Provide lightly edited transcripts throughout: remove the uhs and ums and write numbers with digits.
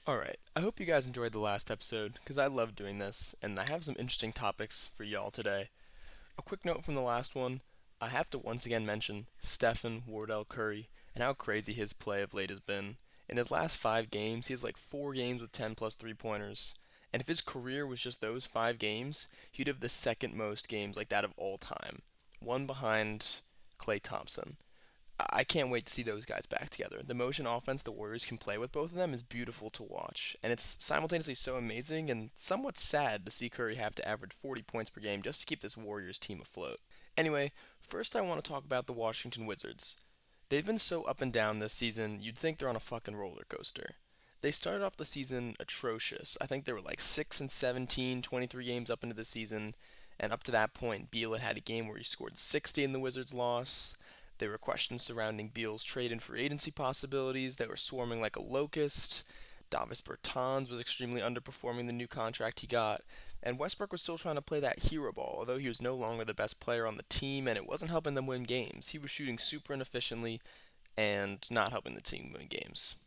Alright, I hope you guys enjoyed the last episode, because I love doing this, and I have some interesting topics for y'all today. A quick note from the last one, I have to once again mention Stephen Wardell Curry, and how crazy his play of late has been. In his last 5 games, he has like 4 games with 10 plus 3 pointers, and if his career was just those 5 games, he'd have the second most games like that of all time. One behind Klay Thompson. I can't wait to see those guys back together. The motion offense the Warriors can play with both of them is beautiful to watch, and it's simultaneously so amazing and somewhat sad to see Curry have to average 40 points per game just to keep this Warriors team afloat. Anyway, first I want to talk about the Washington Wizards. They've been so up and down this season, you'd think they're on a fucking roller coaster. They started off the season atrocious. I think they were like 6 and 17, 23 games up into the season, and up to that point, Beal had a game where he scored 60 in the Wizards' loss. There were questions surrounding Beal's trade and free agency possibilities that were swarming like a locust. Davis Bertans was extremely underperforming the new contract he got, and Westbrook was still trying to play that hero ball, although he was no longer the best player on the team and it wasn't helping them win games. He was shooting super inefficiently and not helping the team win games.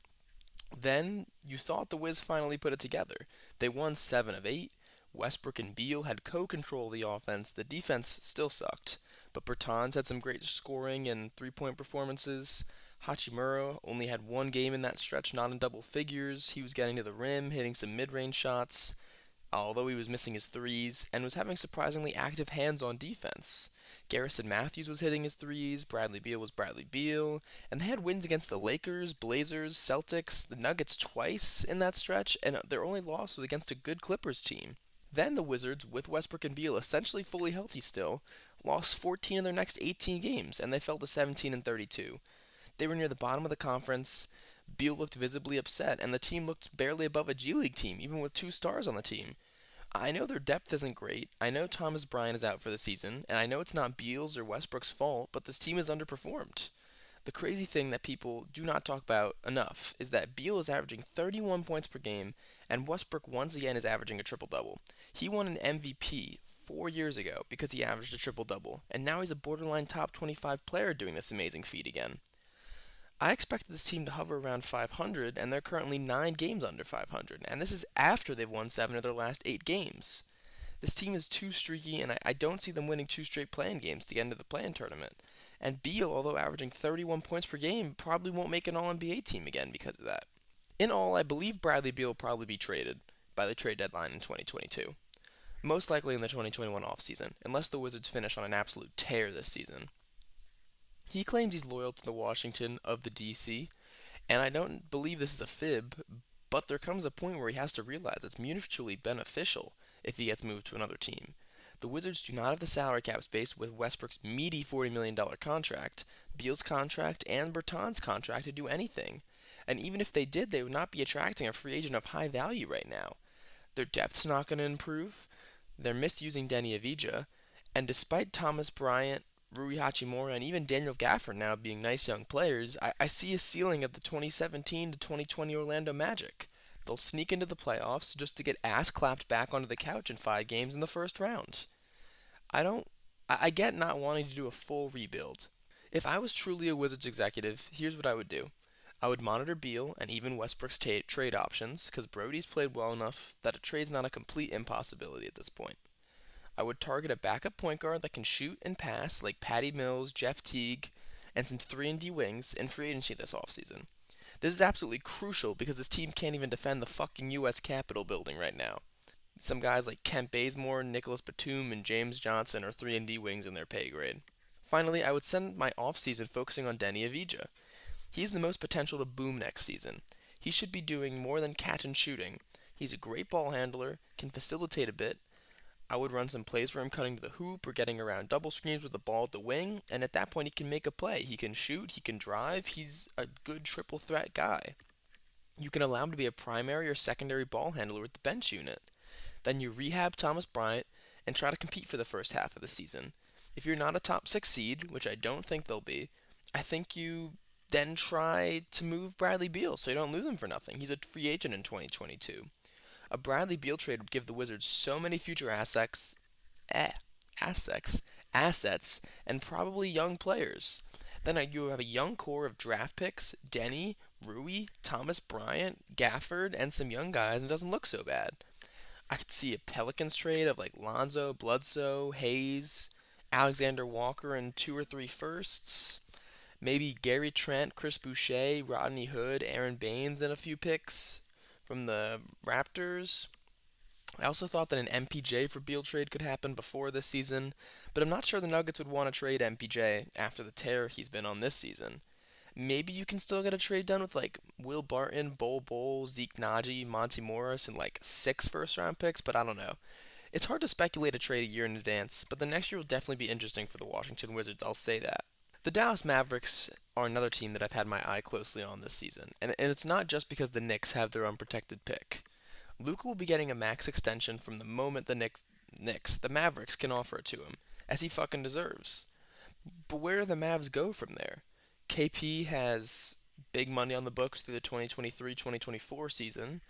Then you thought the Wiz finally put it together. They won 7 of 8. Westbrook and Beal had co-control of the offense. The defense still sucked, but Bertans had some great scoring and three-point performances. Hachimura only had one game in that stretch not in double figures. He was getting to the rim, hitting some mid-range shots, although he was missing his threes, and was having surprisingly active hands on defense. Garrison Matthews was hitting his threes, Bradley Beal was Bradley Beal, and they had wins against the Lakers, Blazers, Celtics, the Nuggets twice in that stretch, and their only loss was against a good Clippers team. Then the Wizards, with Westbrook and Beal essentially fully healthy still, lost 14 of their next 18 games, and they fell to 17 and 32. They were near the bottom of the conference. Beal looked visibly upset, and the team looked barely above a G League team, even with 2 stars on the team. I know their depth isn't great. I know Thomas Bryant is out for the season, and I know it's not Beal's or Westbrook's fault, but this team has underperformed. The crazy thing that people do not talk about enough is that Beal is averaging 31 points per game, and Westbrook once again is averaging a triple double. He won an MVP 4 years ago because he averaged a triple double, and now he's a borderline top 25 player doing this amazing feat again. I expected this team to hover around 500, and they're currently 9 games under 500, and this is after they've won 7 of their last 8 games. This team is too streaky, and I don't see them winning 2 straight play-in games to get into the play-in tournament. And Beal, although averaging 31 points per game, probably won't make an All-NBA team again because of that. In all, I believe Bradley Beal will probably be traded by the trade deadline in 2022. Most likely in the 2021 offseason, unless the Wizards finish on an absolute tear this season. He claims he's loyal to the Washington of the DC, and I don't believe this is a fib, but there comes a point where he has to realize it's mutually beneficial if he gets moved to another team. The Wizards do not have the salary cap space with Westbrook's meaty $40 million contract, Beal's contract, and Bertans' contract to do anything. And even if they did, they would not be attracting a free agent of high value right now. Their depth's not going to improve. They're misusing Denny Avija. And despite Thomas Bryant, Rui Hachimura, and even Daniel Gafford now being nice young players, I see a ceiling of the 2017 to 2020 Orlando Magic. They'll sneak into the playoffs just to get ass clapped back onto the couch in 5 games in the first round. I don't. I get not wanting to do a full rebuild. If I was truly a Wizards executive, here's what I would do. I would monitor Beal and even Westbrook's trade options, because Brody's played well enough that a trade's not a complete impossibility at this point. I would target a backup point guard that can shoot and pass, like Patty Mills, Jeff Teague, and some 3 and D wings in free agency this offseason. This is absolutely crucial because this team can't even defend the fucking U.S. Capitol building right now. Some guys like Kent Bazemore, Nicholas Batum, and James Johnson are 3 and D wings in their pay grade. Finally, I would spend my offseason focusing on Denny Avija. He's the most potential to boom next season. He should be doing more than catch and shooting. He's a great ball handler, can facilitate a bit. I would run some plays for him cutting to the hoop or getting around double screens with the ball at the wing, and at that point he can make a play. He can shoot, he can drive, he's a good triple threat guy. You can allow him to be a primary or secondary ball handler with the bench unit. Then you rehab Thomas Bryant and try to compete for the first half of the season. If you're not a top 6 seed, which I don't think they'll be, I think you then try to move Bradley Beal so you don't lose him for nothing. He's a free agent in 2022. A Bradley Beal trade would give the Wizards so many future eh, assets, and probably young players. Then you have a young core of draft picks, Denny, Rui, Thomas Bryant, Gafford, and some young guys, and it doesn't look so bad. I could see a Pelicans trade of like Lonzo, Bledsoe, Hayes, Alexander Walker, and two or three firsts. Maybe Gary Trent, Chris Boucher, Rodney Hood, Aaron Baines, and a few picks from the Raptors. I also thought that an MPJ for Beal trade could happen before this season, but I'm not sure the Nuggets would want to trade MPJ after the tear he's been on this season. Maybe you can still get a trade done with like Will Barton, Bol, Zeke Naji, Monty Morris, and like six first round picks, but I don't know. It's hard to speculate a trade a year in advance, but the next year will definitely be interesting for the Washington Wizards, I'll say that. The Dallas Mavericks are another team that I've had my eye closely on this season, and it's not just because the Knicks have their unprotected pick. Luka will be getting a max extension from the moment the Mavericks can offer it to him, as he fucking deserves. But where do the Mavs go from there? KP has big money on the books through the 2023-2024 season.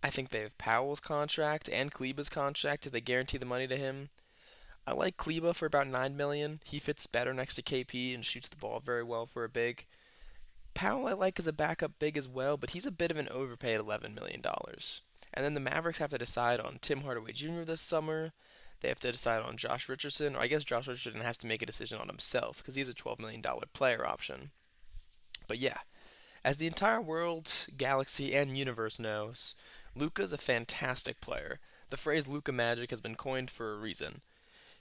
I think they have Powell's contract and Kleba's contract if they guarantee the money to him. I like Kleba for about 9 million. He fits better next to KP and shoots the ball very well for a big. Powell I like as a backup big as well, but he's a bit of an overpay at $11 million. And then the Mavericks have to decide on Tim Hardaway Jr. this summer. They have to decide on Josh Richardson, or I guess Josh Richardson has to make a decision on himself because he's a $12 million player option. But yeah, as the entire world, galaxy, and universe knows, Luka's a fantastic player. The phrase Luka Magic has been coined for a reason.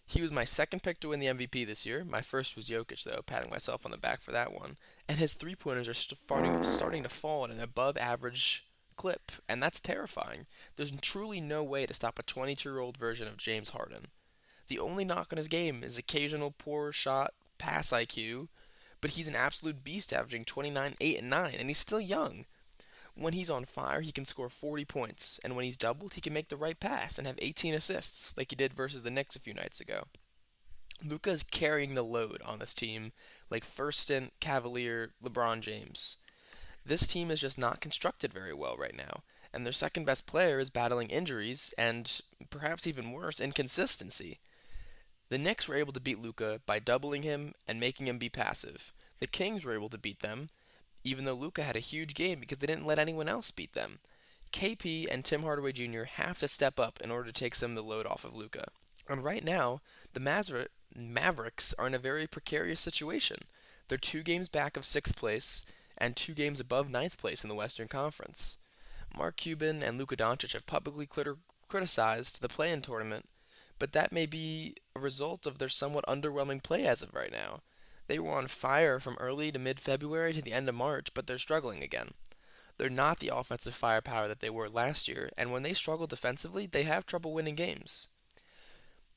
He was my second pick to win the MVP this year. My first was Jokic, though, patting myself on the back for that one. And his three pointers are starting to fall at an above average clip, and that's terrifying. There's truly no way to stop a 22-year-old version of James Harden. The only knock on his game is occasional poor shot pass IQ, but he's an absolute beast averaging 29, 8, and 9, and he's still young. When he's on fire, he can score 40 points, and when he's doubled, he can make the right pass and have 18 assists, like he did versus the Knicks a few nights ago. Luka is carrying the load on this team like first stint Cavalier LeBron James. This team is just not constructed very well right now, and their second best player is battling injuries and, perhaps even worse, inconsistency. The Knicks were able to beat Luka by doubling him and making him be passive. The Kings were able to beat them, even though Luka had a huge game because they didn't let anyone else beat them. KP and Tim Hardaway Jr. have to step up in order to take some of the load off of Luka. And right now, the Mavericks are in a very precarious situation. They're 2 games back of 6th place and 2 games above 9th place in the Western Conference. Mark Cuban and Luka Doncic have publicly criticized the play-in tournament, but that may be a result of their somewhat underwhelming play as of right now. They were on fire from early to mid-February to the end of March, but they're struggling again. They're not the offensive firepower that they were last year, and when they struggle defensively, they have trouble winning games.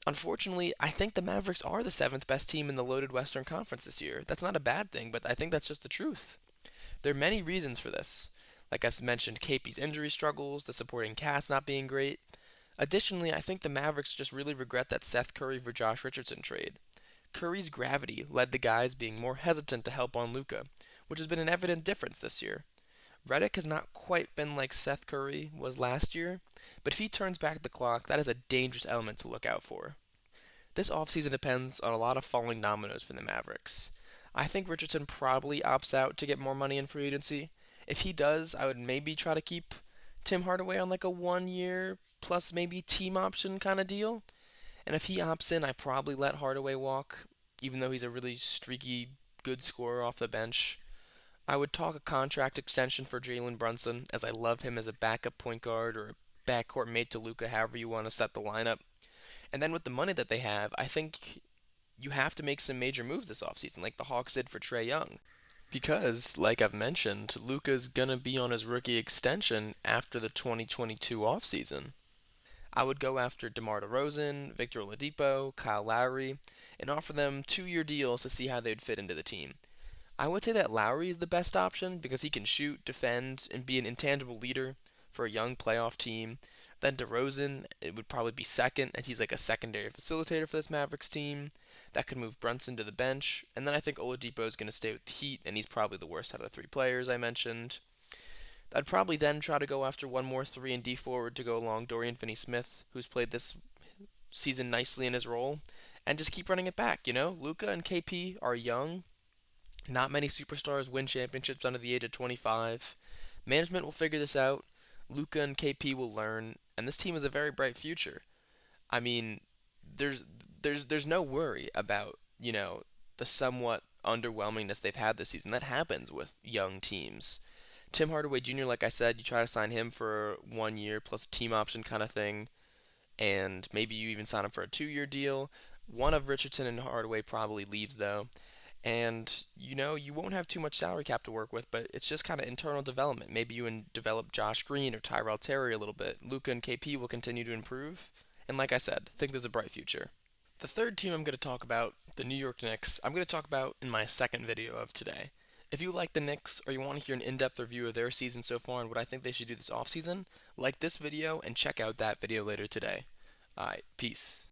Unfortunately, I think the Mavericks are the 7th best team in the loaded Western Conference this year. That's not a bad thing, but I think that's just the truth. There are many reasons for this. Like I've mentioned, KP's injury struggles, the supporting cast not being great. Additionally, I think the Mavericks just really regret that Seth Curry for Josh Richardson trade. Curry's gravity led the guys being more hesitant to help on Luka, which has been an evident difference this year. Redick has not quite been like Seth Curry was last year, but if he turns back the clock, that is a dangerous element to look out for. This offseason depends on a lot of falling dominoes for the Mavericks. I think Richardson probably opts out to get more money in free agency. If he does, I would maybe try to keep Tim Hardaway on like a 1 year plus maybe team option kind of deal. And if he opts in, I probably let Hardaway walk, even though he's a really streaky, good scorer off the bench. I would talk a contract extension for Jalen Brunson, as I love him as a backup point guard or a backcourt mate to Luka, however you want to set the lineup. And then with the money that they have, I think you have to make some major moves this offseason, like the Hawks did for Trae Young. Because, like I've mentioned, Luka's gonna be on his rookie extension after the 2022 offseason. I would go after DeMar DeRozan, Victor Oladipo, Kyle Lowry, and offer them 2 year deals to see how they'd fit into the team. I would say that Lowry is the best option because he can shoot, defend, and be an intangible leader for a young playoff team. Then DeRozan, it would probably be second, as he's like a secondary facilitator for this Mavericks team. That could move Brunson to the bench. And then I think Oladipo is going to stay with the Heat, and he's probably the worst out of the three players I mentioned. I'd probably then try to go after one more 3 and D forward to go along Dorian Finney-Smith, who's played this season nicely in his role, and just keep running it back. Luka and KP are young, Not many superstars win championships under the age of 25. Management will figure this out. Luca and KP will learn, and this team has a very bright future. I mean, there's there's no worry about, the somewhat underwhelmingness they've had this season. That happens with young teams. Tim Hardaway Jr., like I said, you try to sign him for 1 year plus a team option kind of thing, and maybe you even sign him for a 2-year deal. One of Richardson and Hardaway probably leaves though, and you won't have too much salary cap to work with, but it's just kind of internal development. Maybe you develop Josh Green or Tyrell Terry a little bit. Luca and KP will continue to improve, and like I said, think there's a bright future. The third team I'm going to talk about, the New York Knicks, I'm going to talk about in my second video of today. If you like the Knicks or you want to hear an in-depth review of their season so far and what I think they should do this offseason, like this video and check out that video later today. Alright, peace.